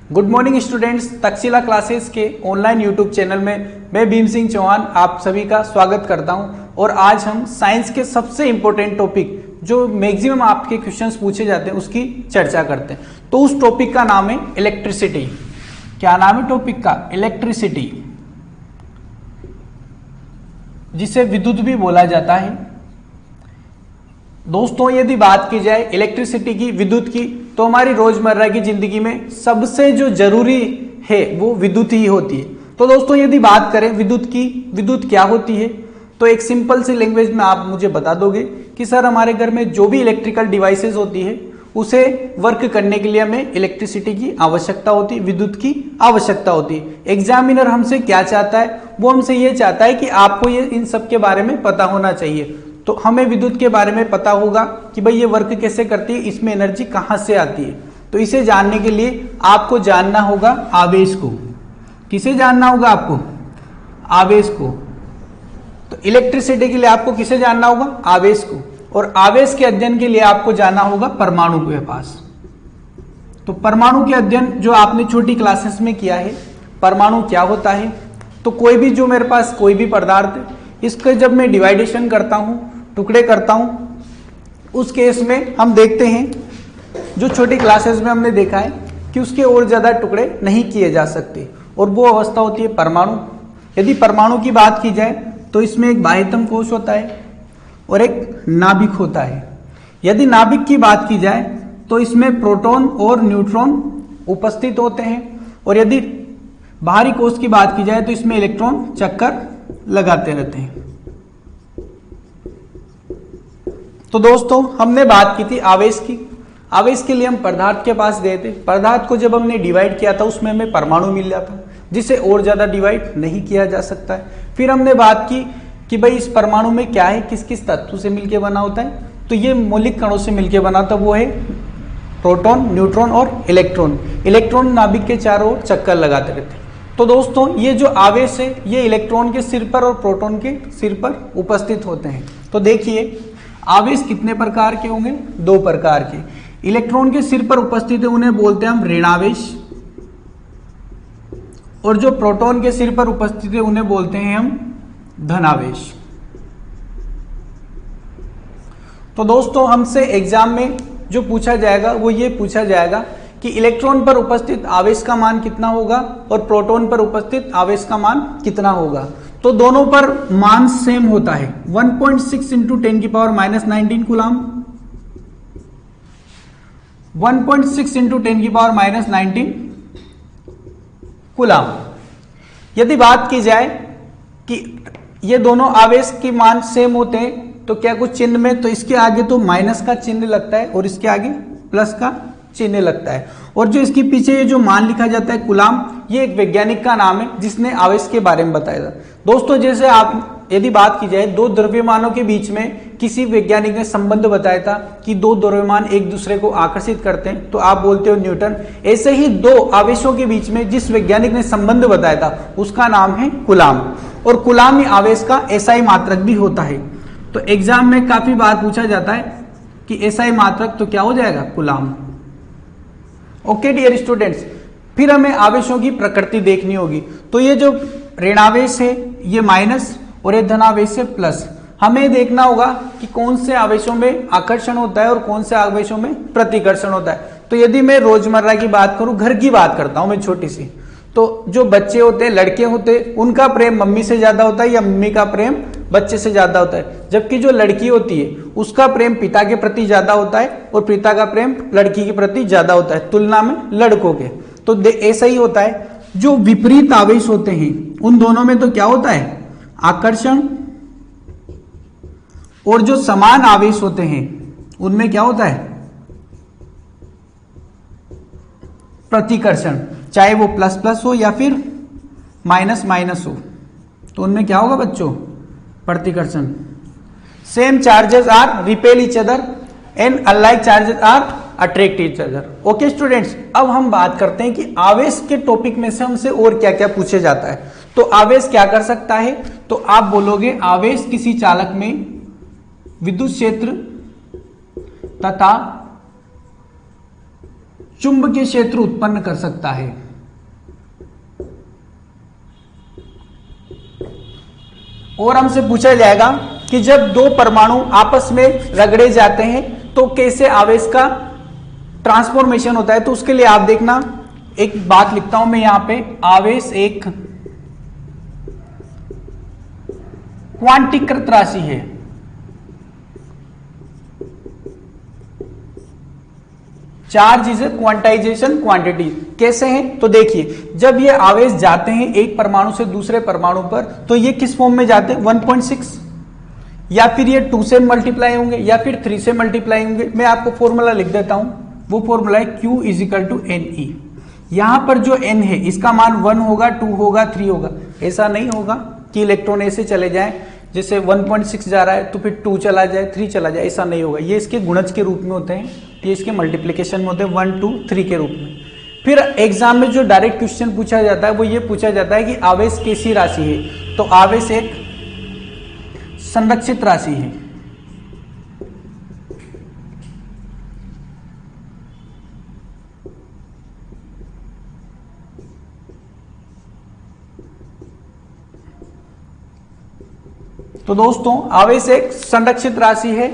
Good morning students, Takshashila classes के online YouTube channel में मैं भीम सिंह चौहान आप सभी का स्वागत करता हूं। और आज हम साइंस के सबसे इंपॉर्टेंट टॉपिक जो मैक्सिमम आपके क्वेश्चंस पूछे जाते हैं उसकी चर्चा करते हैं। तो उस टॉपिक का नाम है इलेक्ट्रिसिटी। क्या नाम है टॉपिक का? इलेक्ट्रिसिटी, जिसे विद्युत भी बोला जाता है। दोस्तों, यदि बात की जाए इलेक्ट्रिसिटी की, विद्युत की, तो हमारी रोजमर्रा की जिंदगी में सबसे जो जरूरी है वो विद्युत ही होती है। तो दोस्तों, यदि बात करें विद्युत की, विद्युत क्या होती है, तो एक सिंपल सी लैंग्वेज में आप मुझे बता दोगे कि सर हमारे घर में जो भी इलेक्ट्रिकल डिवाइसेस होती है उसे वर्क करने के लिए हमें इलेक्ट्रिसिटी की आवश्यकता होती है, विद्युत की आवश्यकता होती है। एग्जामिनर हमसे क्या चाहता है? वो हमसे ये चाहता है कि आपको ये इन सब के बारे में पता होना चाहिए। तो हमें विद्युत के बारे में पता होगा कि भाई ये वर्क कैसे करती है, इसमें एनर्जी कहाँ से आती है। तो इसे जानने के लिए आपको जानना होगा आवेश को। किसे जानना होगा आपको? आवेश को। तो इलेक्ट्रिसिटी के लिए आपको किसे जानना होगा? आवेश को। और आवेश के अध्ययन के लिए आपको जाना होगा परमाणु के पास। तो परमाणु के अध्ययन जो आपने छोटी क्लासेस में किया है, परमाणु क्या होता है, तो कोई भी जो मेरे पास कोई भी पदार्थ है, इसके जब मैं डिवाइडेशन करता हूं, टुकड़े करता हूं, उस केस में हम देखते हैं जो छोटी क्लासेस में हमने देखा है कि उसके और ज्यादा टुकड़े नहीं किए जा सकते, और वो अवस्था होती है परमाणु। यदि परमाणु की बात की जाए तो इसमें एक बाह्यतम कोश होता है और एक नाभिक होता है। यदि नाभिक की बात की जाए तो इसमें प्रोटॉन और न्यूट्रॉन उपस्थित होते हैं, और यदि बाहरी कोश की बात की जाए तो इसमें इलेक्ट्रॉन चक्कर लगाते रहते हैं। तो दोस्तों, हमने बात की थी आवेश की। आवेश के लिए हम पदार्थ के पास गए थे। पदार्थ को जब हमने डिवाइड किया था उसमें हमें परमाणु मिल जाता, जिसे और ज्यादा डिवाइड नहीं किया जा सकता है। फिर हमने बात की कि भाई इस परमाणु में क्या है, किस किस तत्व से मिलकर बना होता है। तो ये मौलिक कणों से मिलकर बना था, वो है प्रोटॉन, न्यूट्रॉन और इलेक्ट्रॉन। इलेक्ट्रॉन नाभिक के चारों ओर चक्कर लगाते रहते हैं। तो दोस्तों, ये जो आवेश है ये इलेक्ट्रॉन के सिर पर और प्रोटॉन के सिर पर उपस्थित होते हैं। तो देखिए, आवेश कितने प्रकार के होंगे? दो प्रकार के। इलेक्ट्रॉन के सिर पर उपस्थित है उन्हें बोलते हैं हम ऋणावेश, और जो प्रोटॉन के सिर पर उपस्थित है उन्हें बोलते हैं हम धनावेश। तो दोस्तों, हमसे एग्जाम में जो पूछा जाएगा वो ये पूछा जाएगा कि इलेक्ट्रॉन पर उपस्थित आवेश का मान कितना होगा और प्रोटॉन पर उपस्थित आवेश का मान कितना होगा। तो दोनों पर मान सेम होता है, 1.6 इंटू 10⁻⁻19 कूलाम, 1.6 इंटू 10⁻⁻19 कूलाम। यदि बात की जाए कि ये दोनों आवेश के मान सेम होते हैं तो क्या कुछ चिन्ह में, तो इसके आगे तो माइनस का चिन्ह लगता है और इसके आगे प्लस का चिन्ह लगता है। और जो इसके पीछे ये जो मान लिखा जाता है कूलाम, ये एक वैज्ञानिक का नाम है जिसने आवेश के बारे में बताया था। दोस्तों, जैसे आप यदि बात की जाए दो द्रव्यमानों के बीच में किसी वैज्ञानिक ने संबंध बताया था कि दो द्रव्यमान एक दूसरे को आकर्षित करते हैं, तो आप बोलते हो न्यूटन। ऐसे ही दो आवेशों के बीच में जिस वैज्ञानिक ने संबंध बताया था उसका नाम है कूलाम। और कूलाम ही आवेश का एसआई मात्रक भी होता है। तो एग्जाम में काफी बार पूछा जाता है कि एसआई मात्रक तो क्या हो जाएगा? कूलाम। ओके डियर स्टूडेंट्स, फिर हमें आवेशों की प्रकृति देखनी होगी। तो ये जो ऋणावेश है ये माइनस और ये धनावेश है प्लस। हमें देखना होगा कि कौन से आवेशों में आकर्षण होता है और कौन से आवेशों में प्रतिकर्षण होता है। तो यदि मैं रोजमर्रा की बात करूं, घर की बात करता हूं मैं छोटी सी, तो जो बच्चे होते हैं, लड़के होते हैं, उनका प्रेम मम्मी से ज्यादा होता है या मम्मी का प्रेम बच्चे से ज्यादा होता है। जबकि जो लड़की होती है उसका प्रेम पिता के प्रति ज्यादा होता है और पिता का प्रेम लड़की के प्रति ज्यादा होता है तुलना में लड़कों के। तो ऐसा ही होता है। जो विपरीत आवेश होते हैं उन दोनों में तो क्या होता है? आकर्षण। और जो समान आवेश होते हैं उनमें क्या होता है? प्रतिकर्षण। चाहे वो प्लस प्लस हो या फिर माइनस माइनस हो, तो उनमें क्या होगा बच्चों? प्रतिकर्षण। Same charges are repel each other and unlike charges are attract each other. Okay students, अब हम बात करते हैं कि आवेश के टॉपिक में से हमसे और क्या क्या पूछे जाता है। तो आवेश क्या कर सकता है? तो आप बोलोगे आवेश किसी चालक में विद्युत क्षेत्र तथा चुंबकीय क्षेत्र उत्पन्न कर सकता है। और हमसे पूछा जाएगा कि जब दो परमाणु आपस में रगड़े जाते हैं तो कैसे आवेश का ट्रांसफॉर्मेशन होता है। तो उसके लिए आप देखना, एक बात लिखता हूं मैं यहां पे, आवेश एक क्वांटीकृत राशि है। Charge is quantization quantity. कैसे हैं तो देखिए, जब ये आवेश जाते हैं एक परमाणु से दूसरे परमाणु पर तो ये किस फॉर्म में जाते हैं, 1.6, या फिर ये 2 से मल्टीप्लाई होंगे या फिर 3 से मल्टीप्लाई होंगे। मैं आपको फॉर्मूला लिख देता हूं, वो फॉर्मूला है Q = NE। यहां पर जो N है इसका मान 1 होगा, 2 होगा, 3 होगा। ऐसा नहीं होगा कि इलेक्ट्रॉन ऐसे चले जाएं, जैसे 1.6 जा रहा है तो फिर 2 चला जाए, 3 चला जाए, ऐसा नहीं होगा। ये इसके गुणज के रूप में होते हैं, ये इसके मल्टीप्लिकेशन में होते हैं 1, 2, 3 के रूप में। फिर एग्जाम में जो डायरेक्ट क्वेश्चन पूछा जाता है वो ये पूछा जाता है कि आवेश कैसी राशि है। तो आवेश एक संरक्षित राशि है। तो दोस्तों आवेश एक संरक्षित राशि है।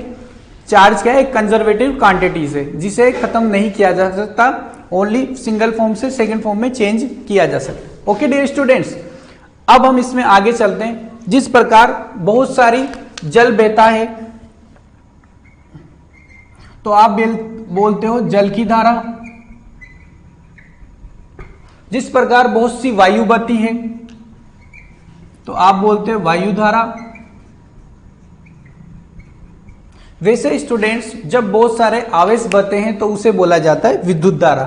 चार्ज क्या है, कंजर्वेटिव क्वांटिटीज है जिसे खत्म नहीं किया जा सकता, ओनली सिंगल फॉर्म से सेकंड फॉर्म में चेंज किया जा सकता। ओके डियर स्टूडेंट्स, अब हम इसमें आगे चलते हैं। जिस प्रकार बहुत सारी जल बहता है तो आप बोलते हो जल की धारा। जिस प्रकार बहुत सी वायु बहती है तो आप बोलते हो वायु धारा। वैसे स्टूडेंट्स जब बहुत सारे आवेश बहते हैं तो उसे बोला जाता है विद्युत धारा।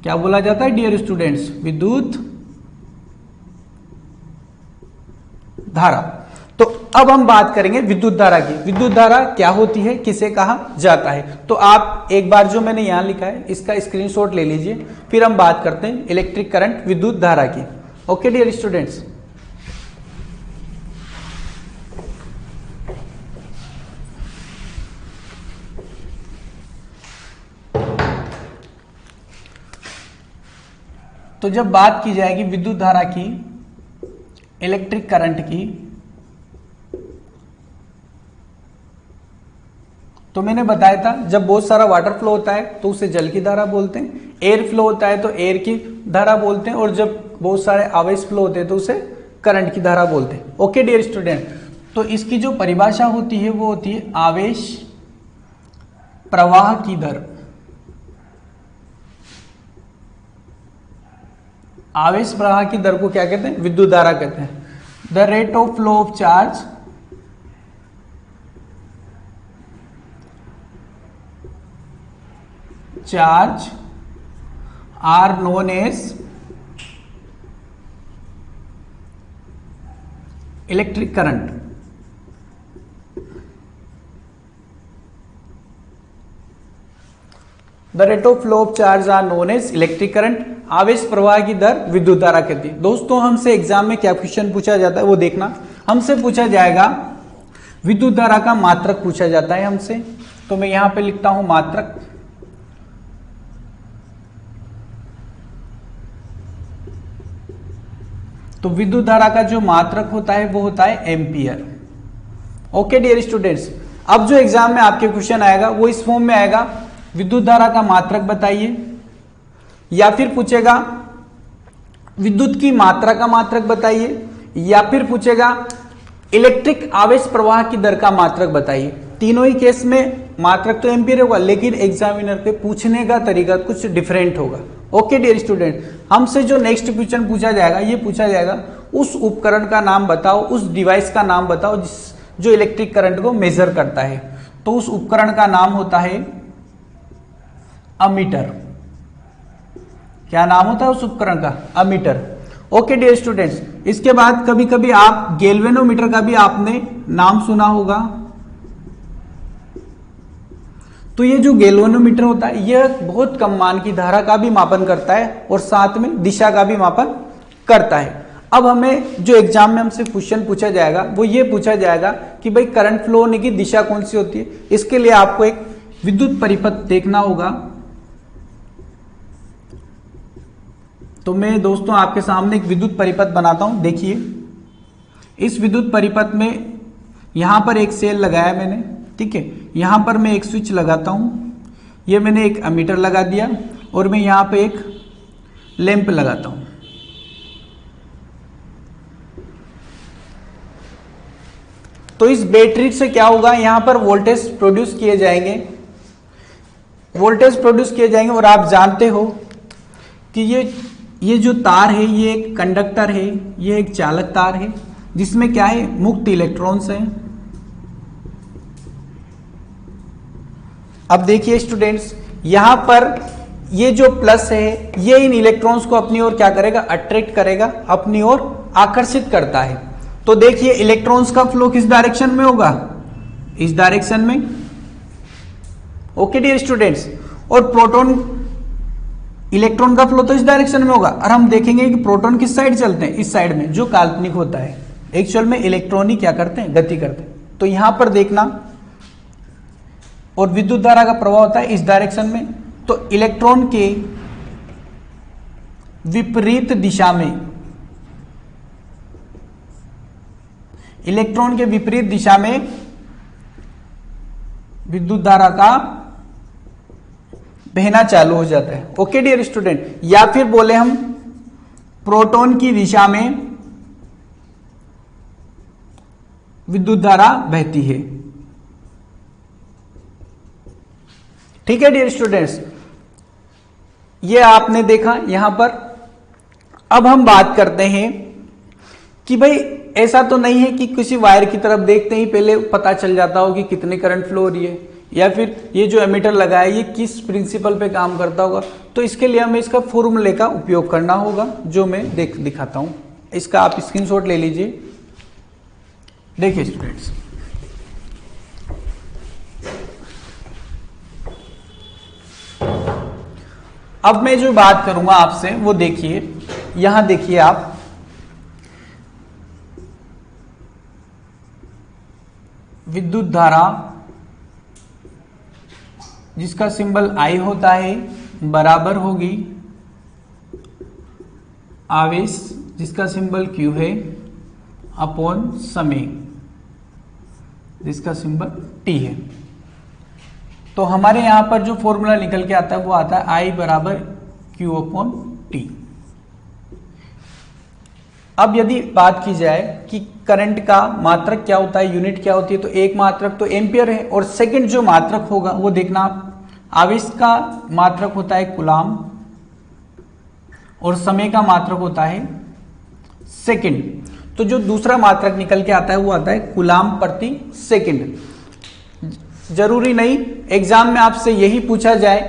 क्या बोला जाता है डियर स्टूडेंट्स, विद्युत धारा। तो अब हम बात करेंगे विद्युत धारा की। विद्युत धारा क्या होती है, किसे कहा जाता है। तो आप एक बार जो मैंने यहां लिखा है इसका स्क्रीनशॉट ले लीजिए, फिर हम बात करते हैं इलेक्ट्रिक करंट विद्युत धारा की। ओके डियर स्टूडेंट्स, तो जब बात की जाएगी विद्युत धारा की, इलेक्ट्रिक करंट की, तो मैंने बताया था जब बहुत सारा वाटर फ्लो होता है तो उसे जल की धारा बोलते हैं, एयर फ्लो होता है तो एयर की धारा बोलते हैं, और जब बहुत सारे आवेश फ्लो होते हैं तो उसे करंट की धारा बोलते हैं। ओके डियर स्टूडेंट, तो इसकी जो परिभाषा होती है वो होती है आवेश प्रवाह की दर। आवेश प्रवाह की दर को क्या कहते हैं, विद्युत धारा कहते हैं। The rate of flow of charge are known as electric current. The rate of flow of charge are known as electric current. आवेश प्रवाह की दर विद्युत धारा कहती है। दोस्तों हमसे एग्जाम में क्या क्वेश्चन पूछा जाता है वो देखना। हमसे पूछा जाएगा विद्युत धारा का मात्रक पूछा जाता है हमसे, तो मैं यहां पे लिखता हूं मात्रक। तो विद्युत धारा का जो मात्रक होता है वो होता है एम्पियर। ओके डियर स्टूडेंट्स, अब जो एग्जाम में आपके क्वेश्चन आएगा वो इस फॉर्म में आएगा, विद्युत धारा का मात्रक बताइए, या फिर पूछेगा विद्युत की मात्रा का मात्रक बताइए, या फिर पूछेगा इलेक्ट्रिक आवेश प्रवाह की दर का मात्रक बताइए। तीनों ही केस में मात्रक तो एम्पियर होगा, लेकिन एग्जामिनर पे पूछने का तरीका कुछ डिफरेंट होगा। ओके डियर स्टूडेंट, हमसे जो नेक्स्ट क्वेश्चन पूछा जाएगा ये पूछा जाएगा उस उपकरण का नाम बताओ, उस डिवाइस का नाम बताओ जो इलेक्ट्रिक करंट को मेजर करता है। तो उस उपकरण का नाम होता है अमीटर। क्या नाम होता है उस उपकरण का, अमीटर। ओके डियर स्टूडेंट्स, इसके बाद कभी कभी आप गैल्वेनोमीटर का भी आपने नाम सुना होगा। तो ये जो गैल्वेनोमीटर होता है यह बहुत कम मान की धारा का भी मापन करता है और साथ में दिशा का भी मापन करता है। अब हमें जो एग्जाम में हमसे क्वेश्चन पूछा जाएगा वो ये पूछा जाएगा कि भाई करंट फ्लो होने की दिशा कौन सी होती है। इसके लिए आपको एक विद्युत परिपथ देखना होगा। तो मैं दोस्तों आपके सामने एक विद्युत परिपथ बनाता हूं। देखिए, इस विद्युत परिपथ में यहां पर एक सेल लगाया मैंने, ठीक है। यहां पर मैं एक स्विच लगाता हूं, ये मैंने एक एमीटर लगा दिया और मैं यहां पे एक लैंप लगाता हूं। तो इस बैटरी से क्या होगा, यहां पर वोल्टेज प्रोड्यूस किए जाएंगे, और आप जानते हो कि ये जो तार है ये एक कंडक्टर है, ये एक चालक तार है जिसमें क्या है, मुक्त इलेक्ट्रॉन्स हैं। अब देखिए स्टूडेंट्स, यहां पर ये जो प्लस है ये इन इलेक्ट्रॉन्स को अपनी ओर क्या करेगा, अट्रैक्ट करेगा, अपनी ओर आकर्षित करता है। तो देखिए इलेक्ट्रॉन्स का फ्लो किस डायरेक्शन में होगा, इस डायरेक्शन में। ओके डियर स्टूडेंट्स, और प्रोटॉन इलेक्ट्रॉन का फ्लो तो इस डायरेक्शन में होगा, और हम देखेंगे कि प्रोटॉन किस साइड चलते हैं, इस साइड में, जो काल्पनिक होता है। एक्चुअल में इलेक्ट्रॉन ही क्या करते हैं, गति करते हैं। तो यहां पर देखना, और विद्युत धारा का प्रवाह होता है इस डायरेक्शन में। तो इलेक्ट्रॉन के विपरीत दिशा में, विद्युत धारा का बहना चालू हो जाता है। ओके डियर स्टूडेंट, या फिर बोले हम प्रोटॉन की दिशा में विद्युत धारा बहती है। ठीक है डियर स्टूडेंट्स, ये आपने देखा यहां पर। अब हम बात करते हैं कि भाई ऐसा तो नहीं है कि किसी वायर की तरफ देखते ही पहले पता चल जाता हो कि कितनी करंट फ्लो हो रही है, या फिर ये जो एमीटर लगा है ये किस प्रिंसिपल पे काम करता होगा। तो इसके लिए हमें इसका फॉर्मूले का उपयोग करना होगा, जो मैं दिखाता हूं। इसका आप स्क्रीनशॉट ले लीजिए। देखिए स्टूडेंट्स, अब मैं जो बात करूंगा आपसे वो देखिए, यहां देखिए आप, विद्युत धारा जिसका सिंबल I होता है बराबर होगी आवेश जिसका सिंबल Q है अपॉन समय जिसका सिंबल T है। तो हमारे यहां पर जो फॉर्मूला निकल के आता है वो आता है I बराबर Q अपॉन T। अब यदि बात की जाए कि करंट का मात्रक क्या होता है, यूनिट क्या होती है, तो एक मात्रक तो एम्पियर है, और सेकंड जो मात्रक होगा वो देखना आप, आवेश का मात्रक होता है कूलाम और समय का मात्रक होता है सेकंड। तो जो दूसरा मात्रक निकल के आता है वो आता है कूलाम प्रति सेकंड। जरूरी नहीं एग्जाम में आपसे यही पूछा जाए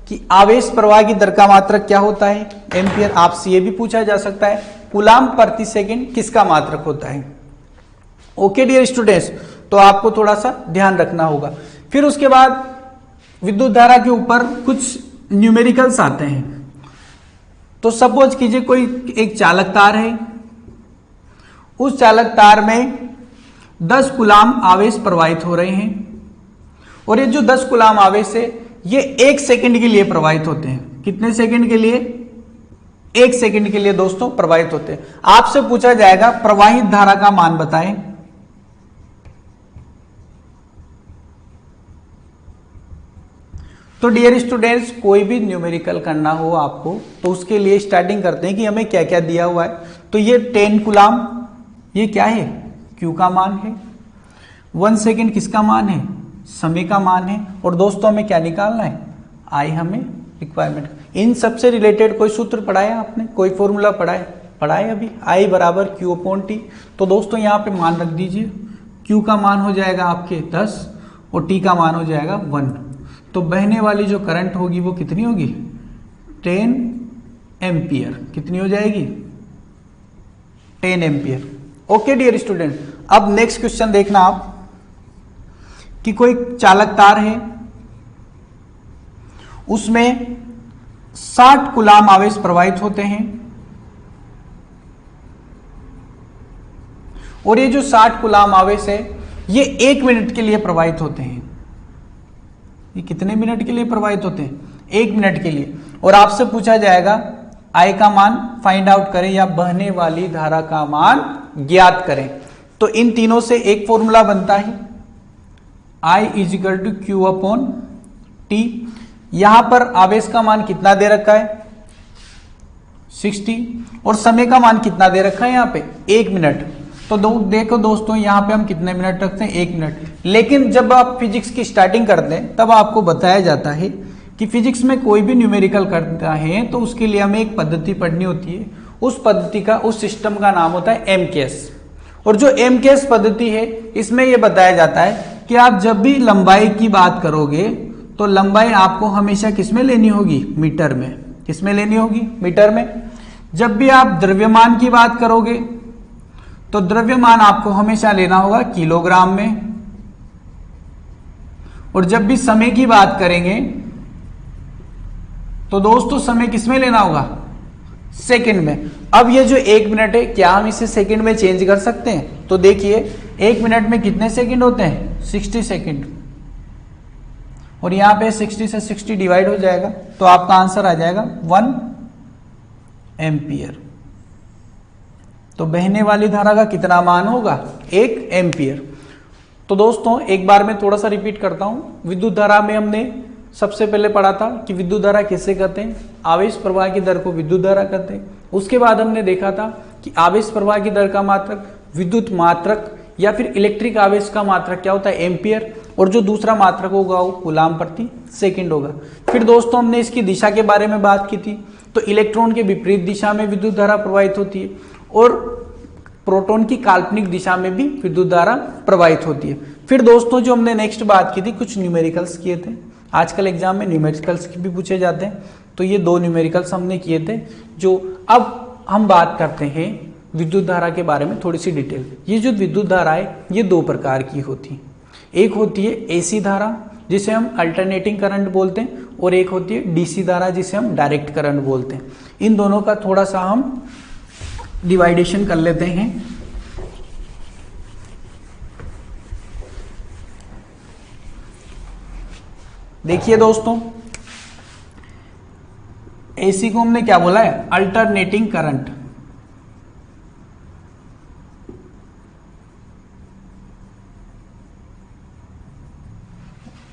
कि आवेश प्रवाह की दर का मात्रक क्या होता है, एम्पियर। आपसे ये भी पूछा जा सकता है कूलाम प्रति सेकंड किसका मात्रक होता है। ओके डियर स्टूडेंट्स, तो आपको थोड़ा सा ध्यान रखना होगा। फिर उसके बाद विद्युत धारा के ऊपर कुछ न्यूमेरिकल्स आते हैं। तो सपोज कीजिए कोई एक चालक तार है, उस चालक तार में 10 कूलाम आवेश प्रवाहित हो रहे हैं, और ये जो 10 कूलाम आवेश है ये 1 सेकंड के लिए प्रवाहित होते हैं। कितने सेकंड के लिए, 1 सेकंड के लिए दोस्तों प्रवाहित होते हैं। आपसे पूछा जाएगा प्रवाहित धारा का मान बताएं। तो डियर स्टूडेंट्स, कोई भी न्यूमेरिकल करना हो आपको तो उसके लिए स्टार्टिंग करते हैं कि हमें क्या क्या दिया हुआ है। तो ये 10 कूलाम, ये क्या है, Q का मान है। 1 सेकंड किसका मान है, समय का मान है। और दोस्तों हमें क्या निकालना है, I हमें रिक्वायरमेंट। इन सबसे रिलेटेड कोई सूत्र पढ़ाया आपने, कोई फॉर्मूला पढ़ाए अभी, I बराबर Q अपॉन T। तो दोस्तों यहाँ पे मान रख दीजिए, Q का मान हो जाएगा आपके 10 और T का मान हो जाएगा 1। तो बहने वाली जो करंट होगी वो कितनी होगी, 10 एम्पियर। कितनी हो जाएगी, 10 एम्पियर। ओके डियर स्टूडेंट, अब नेक्स्ट क्वेश्चन देखना आप कि कोई चालक तार है, उसमें 60 कूलाम आवेश प्रवाहित होते हैं, और ये जो 60 कूलाम आवेश है ये 1 मिनट के लिए प्रवाहित होते हैं। ये कितने मिनट के लिए प्रवाहित होते हैं, 1 मिनट के लिए। और आपसे पूछा जाएगा I का मान फाइंड आउट करें या बहने वाली धारा का मान ज्ञात करें। तो इन तीनों से एक फॉर्मूला बनता है I equal to Q upon T. यहां पर आवेश का मान कितना दे रखा है 60 और समय का मान कितना दे रखा है यहाँ पे 1 मिनट। तो देखो दोस्तों यहाँ पे हम कितने मिनट रखते हैं 1 मिनट। लेकिन जब आप फिजिक्स की स्टार्टिंग करते हैं तब आपको बताया जाता है कि फिजिक्स में कोई भी न्यूमेरिकल करता है तो उसके लिए हमें एक पद्धति पढ़नी होती है। उस पद्धति का, उस सिस्टम का नाम होता है एमकेएस। और जो एमकेएस पद्धति है इसमें यह बताया जाता है कि आप जब भी लंबाई की बात करोगे तो लंबाई आपको हमेशा किसमें लेनी होगी, मीटर में। किसमें लेनी होगी, मीटर में। जब भी आप द्रव्यमान की बात करोगे तो द्रव्यमान आपको हमेशा लेना होगा किलोग्राम में। और जब भी समय की बात करेंगे तो दोस्तों समय किसमें लेना होगा, सेकंड में। अब ये जो 1 मिनट है क्या हम इसे सेकंड में चेंज कर सकते हैं? तो देखिए 1 मिनट में कितने सेकंड होते हैं 60 सेकंड। और यहां पे 60 से 60 डिवाइड हो जाएगा तो आपका आंसर आ जाएगा 1 एम्पियर। तो बहने वाली धारा का कितना मान होगा 1 एम्पियर। तो दोस्तों एक बार मैं थोड़ा सा रिपीट करता हूं। विद्युत धारा में हमने सबसे पहले पढ़ा था कि विद्युत धारा किसे कहते हैं, आवेश प्रवाह की दर को विद्युत धारा कहते हैं। उसके बाद हमने देखा था कि आवेश प्रवाह की दर का मात्रक विद्युत मात्रक या फिर इलेक्ट्रिक आवेश का मात्रक क्या होता है एम्पियर। और जो दूसरा मात्रक होगा वो कूलाम प्रति सेकंड होगा। फिर दोस्तों हमने इसकी दिशा के बारे में बात की थी। तो इलेक्ट्रॉन के विपरीत दिशा में विद्युत धारा प्रवाहित होती है और प्रोटॉन की काल्पनिक दिशा में भी विद्युत धारा प्रवाहित होती है। फिर दोस्तों जो हमने नेक्स्ट बात की थी, कुछ न्यूमेरिकल्स किए थे। आजकल एग्जाम में न्यूमेरिकल्स भी पूछे जाते हैं। तो ये 2 न्यूमेरिकल्स हमने किए थे। जो अब हम बात करते हैं विद्युत धारा के बारे में थोड़ी सी डिटेल। ये जो विद्युत धारा है ये 2 प्रकार की होती है। एक होती है एसी धारा जिसे हम अल्टरनेटिंग करंट बोलते हैं और एक होती है डीसी धारा जिसे हम डायरेक्ट करंट बोलते हैं। इन दोनों का थोड़ा सा हम डिवाइडेशन कर लेते हैं। देखिए दोस्तों एसी को हमने क्या बोला है अल्टरनेटिंग करंट।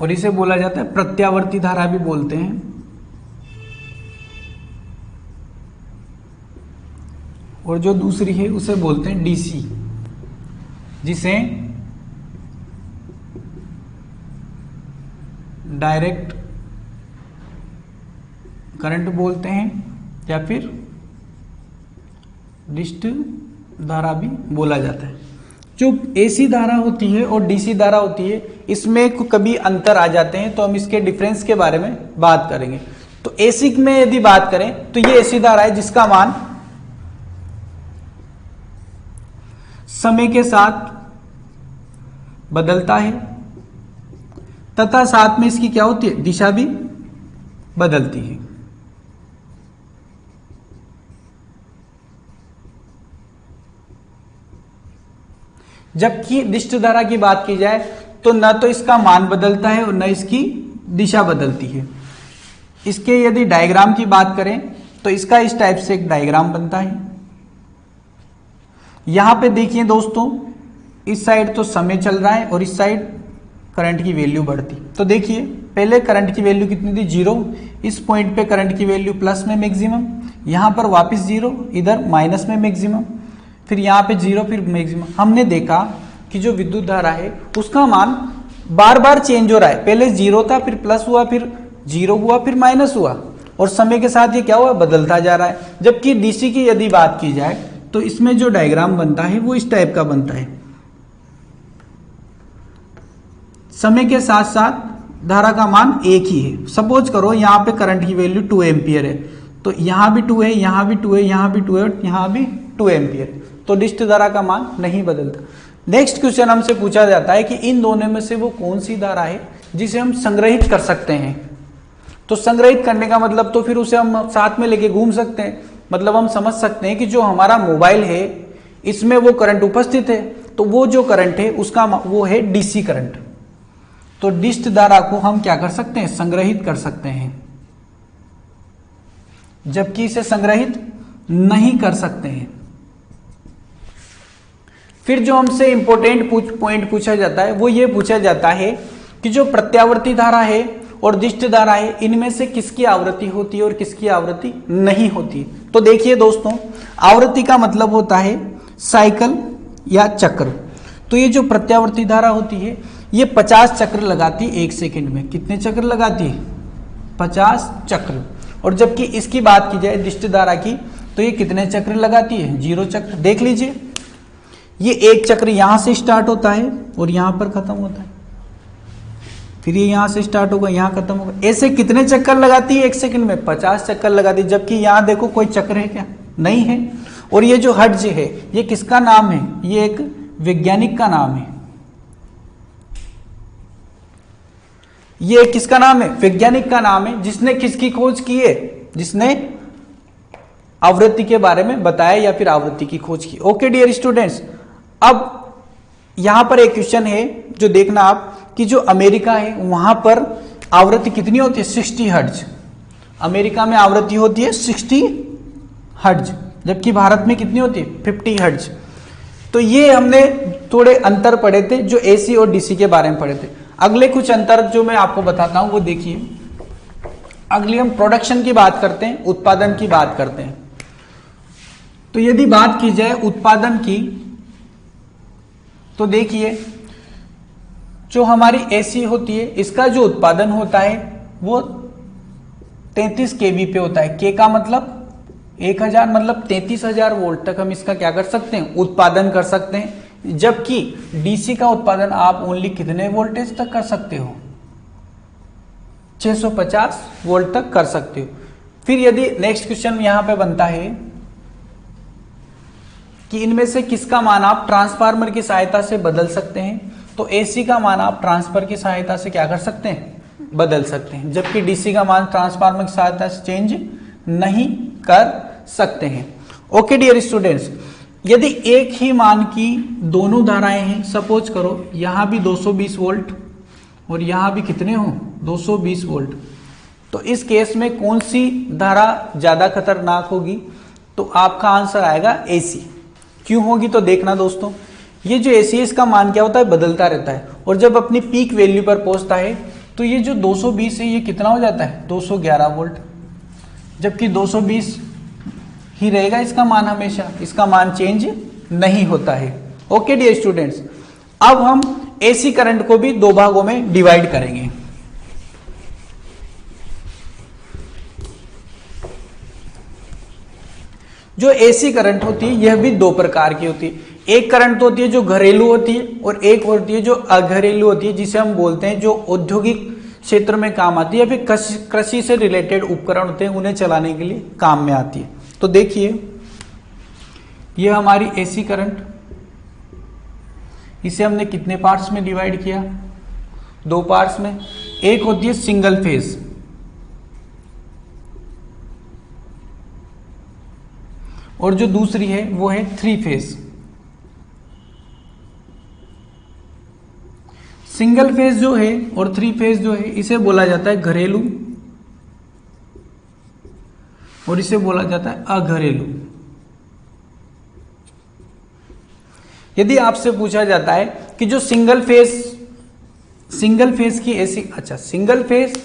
और इसे बोला जाता है प्रत्यावर्ती धारा भी बोलते हैं। और जो दूसरी है उसे बोलते हैं डीसी जिसे डायरेक्ट करंट बोलते हैं या फिर डिस्ट धारा भी बोला जाता है। जो एसी धारा होती है और डीसी धारा होती है इसमें कभी अंतर आ जाते हैं तो हम इसके डिफरेंस के बारे में बात करेंगे। तो एसी में यदि बात करें तो ये एसी धारा है जिसका मान समय के साथ बदलता है तथा साथ में इसकी क्या होती है दिशा भी बदलती है। जबकि डिस्ट धारा की बात की जाए तो न तो इसका मान बदलता है और न इसकी दिशा बदलती है। इसके यदि डायग्राम की बात करें तो इसका इस टाइप से एक डायग्राम बनता है। यहां पे देखिए दोस्तों इस साइड तो समय चल रहा है और इस साइड करंट की वैल्यू बढ़ती। तो देखिए पहले करंट की वैल्यू कितनी थी 0। इस पॉइंट पे करंट की वैल्यू प्लस में मैक्सिमम, यहां पर वापस 0, इधर माइनस में मैक्सिमम, फिर यहाँ पे 0 फिर मैक्सिमम। हमने देखा कि जो विद्युत धारा है उसका मान बार बार चेंज हो रहा है। पहले 0 था फिर प्लस हुआ फिर 0 हुआ फिर माइनस हुआ और समय के साथ ये क्या हुआ बदलता जा रहा है। जबकि डीसी की यदि बात की जाए तो इसमें जो डायग्राम बनता है वो इस टाइप का बनता है। समय के साथ साथ धारा का मान एक ही है। सपोज करो यहाँ पे करंट की वैल्यू 2 एम्पियर है तो यहाँ भी 2 है, यहाँ भी 2 है, यहाँ भी 2 है और यहाँ भी 2 एम्पियर। तो डिस्ट धारा का मान नहीं बदलता। नेक्स्ट क्वेश्चन हमसे पूछा जाता है कि इन दोनों में से वो कौन सी धारा है जिसे हम संग्रहित कर सकते हैं। तो संग्रहित करने का मतलब तो फिर उसे हम साथ में लेके घूम सकते हैं। मतलब हम समझ सकते हैं कि जो हमारा मोबाइल है इसमें वो करंट उपस्थित है तो वो जो करंट है उसका वो है डीसी करंट। तो डिस्ट धारा को हम क्या कर सकते हैं संग्रहित कर सकते हैं। जबकि इसे संग्रहित नहीं कर सकते हैं। फिर जो हमसे इंपॉर्टेंट पॉइंट पूछा जाता है वो ये पूछा जाता है कि जो प्रत्यावर्ती धारा है और दिष्ट धारा है, इनमें से किसकी आवृत्ति होती है और किसकी आवृत्ति नहीं होती। तो देखिए दोस्तों, आवृत्ति का मतलब होता है साइकिल या चक्र। तो ये जो प्रत्यावर्ती धारा होती है ये 50 चक्र लगाती है 1 सेकंड में। कितने चक्र लगाती है? 50 चक्र। और जबकि इसकी बात की जाए दिष्ट धारा की, तो ये कितने चक्र लगाती है? 0 चक्र। देख लीजिए, ये एक चक्र यहां से स्टार्ट होता है और यहां पर खत्म होता है, फिर ये यहां से स्टार्ट होगा, यहां खत्म होगा। ऐसे कितने चक्कर लगाती है 1 सेकंड में? 50 चक्कर लगाती है। जबकि यहां देखो कोई चक्र है क्या? नहीं है। और ये जो हर्ट्ज है ये किसका नाम है? ये एक वैज्ञानिक का नाम है। ये किसका नाम है? वैज्ञानिक का नाम है, जिसने किसकी खोज की है? जिसने आवृत्ति के बारे में बताया या फिर आवृत्ति की खोज की। ओके डियर स्टूडेंट्स, अब यहां पर एक क्वेश्चन है जो देखना आप कि जो अमेरिका है वहां पर आवृत्ति कितनी होती है? 60 हर्ट्ज। अमेरिका में आवृत्ति होती है 60 हर्ट्ज, जबकि भारत में कितनी होती है? 50 हर्ट्ज। तो ये हमने थोड़े अंतर पढ़े थे जो एसी और डीसी के बारे में पढ़े थे। अगले कुछ अंतर जो मैं आपको बताता हूं वो देखिए। अगली हम प्रोडक्शन की बात करते हैं, उत्पादन की बात करते हैं। तो यदि बात की जाए उत्पादन की, तो देखिए जो हमारी एसी होती है इसका जो उत्पादन होता है वो 33 केवी पे होता है। के का मतलब 1000, मतलब 33,000 वोल्ट तक हम इसका क्या कर सकते हैं? उत्पादन कर सकते हैं। जबकि डीसी का उत्पादन आप ओनली कितने वोल्टेज तक कर सकते हो? 650 वोल्ट तक कर सकते हो। फिर यदि नेक्स्ट क्वेश्चन यहां पे बनता है कि इनमें से किसका मान आप ट्रांसफार्मर की सहायता से बदल सकते हैं? तो एसी का मान आप ट्रांसफर की सहायता से क्या कर सकते हैं? बदल सकते हैं। जबकि डीसी का मान ट्रांसफार्मर की सहायता से चेंज नहीं कर सकते हैं। ओके डियर स्टूडेंट्स, यदि एक ही मान की दोनों धाराएं हैं, सपोज करो यहां भी 220 वोल्ट और यहां भी कितने हो? 220 वोल्ट, तो इस केस में कौन सी धारा ज्यादा खतरनाक होगी? तो आपका आंसर आएगा एसी। क्यों होगी? तो देखना दोस्तों, ये जो एसी है इसका मान क्या होता है? बदलता रहता है। और जब अपनी पीक वैल्यू पर पहुंचता है तो ये जो 220 है ये कितना हो जाता है? 211 वोल्ट। जबकि 220 ही रहेगा इसका मान हमेशा, इसका मान चेंज नहीं होता है। ओके डियर स्टूडेंट्स, अब हम एसी करंट को भी दो भागों में डिवाइड करेंगे। जो एसी करंट होती है यह भी दो प्रकार की होती है। एक करंट होती है जो घरेलू होती है और एक होती है जो अघरेलू होती है, जिसे हम बोलते हैं जो औद्योगिक क्षेत्र में काम आती है या फिर कृषि से रिलेटेड उपकरण होते हैं उन्हें चलाने के लिए काम में आती है। तो देखिए ये हमारी एसी करंट, इसे हमने कितने पार्ट्स में डिवाइड किया? 2 पार्ट्स में। एक होती है सिंगल फेज और जो दूसरी है वो है 3 फेज। सिंगल फेज जो है और 3 फेज जो है इसे बोला जाता है घरेलू और इसे बोला जाता है अघरेलू। यदि आपसे पूछा जाता है कि जो सिंगल फेज की एसी, अच्छा सिंगल फेज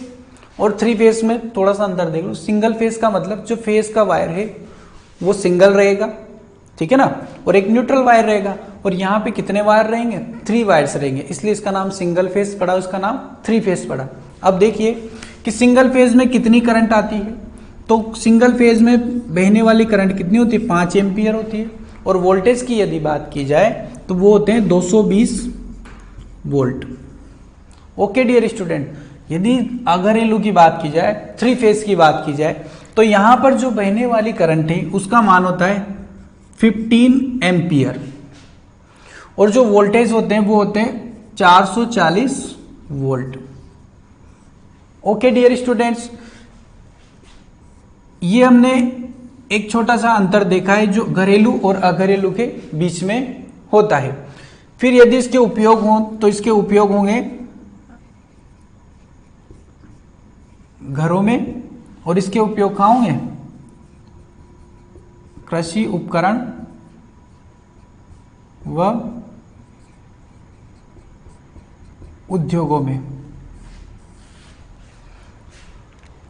और 3 फेज में थोड़ा सा अंतर देख लो। सिंगल फेज का मतलब जो फेज का वायर है वो सिंगल रहेगा, ठीक है ना, और एक न्यूट्रल वायर रहेगा। और यहाँ पे कितने वायर रहेंगे? 3 वायर्स रहेंगे, इसलिए इसका नाम सिंगल फेज पड़ा, उसका नाम 3 फेज पड़ा। अब देखिए कि सिंगल फेज में कितनी करंट आती है। तो सिंगल फेज में बहने वाली करंट कितनी होती है? 5 एम्पियर होती है। और वोल्टेज की यदि बात की जाए तो वो होते हैं 220 वोल्ट। ओके डियर स्टूडेंट, यदि अघरेलू की बात की जाए, 3 फेज की बात की जाए, तो यहां पर जो बहने वाली करंट है उसका मान होता है 15 एम्पियर और जो वोल्टेज होते हैं वो होते हैं 440 वोल्ट। ओके डियर स्टूडेंट्स, ये हमने एक छोटा सा अंतर देखा है जो घरेलू और अघरेलू के बीच में होता है। फिर यदि इसके उपयोग हों तो इसके उपयोग होंगे घरों में और इसके उपयोग कहाँ होंगे? कृषि उपकरण व उद्योगों में।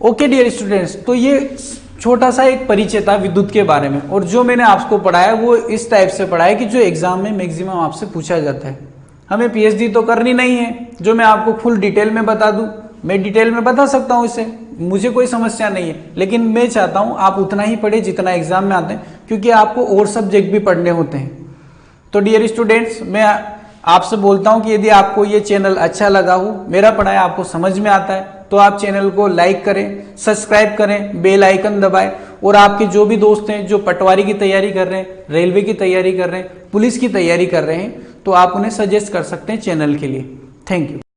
ओके डियर स्टूडेंट्स, तो ये छोटा सा एक परिचय था विद्युत के बारे में, और जो मैंने आपको पढ़ाया वो इस टाइप से पढ़ाया कि जो एग्जाम में मैक्सिमम आपसे पूछा जाता है। हमें पीएचडी तो करनी नहीं है जो मैं आपको फुल डिटेल में बता दूं, मैं डिटेल में बता सकता हूं इसे, मुझे कोई समस्या नहीं है, लेकिन मैं चाहता हूं आप उतना ही पढ़े जितना एग्जाम में आते हैं, क्योंकि आपको और सब्जेक्ट भी पढ़ने होते हैं। तो डियर स्टूडेंट्स, मैं आपसे बोलता हूं कि यदि आपको ये चैनल अच्छा लगा हो, मेरा पढ़ाया आपको समझ में आता है, तो आप चैनल को लाइक करें, सब्सक्राइब करें, बेल आइकन दबाएं, और आपके जो भी दोस्त हैं जो पटवारी की तैयारी कर रहे हैं, रेलवे की तैयारी कर रहे हैं, पुलिस की तैयारी कर रहे हैं, तो आप उन्हें सजेस्ट कर सकते हैं चैनल के लिए। Thank you.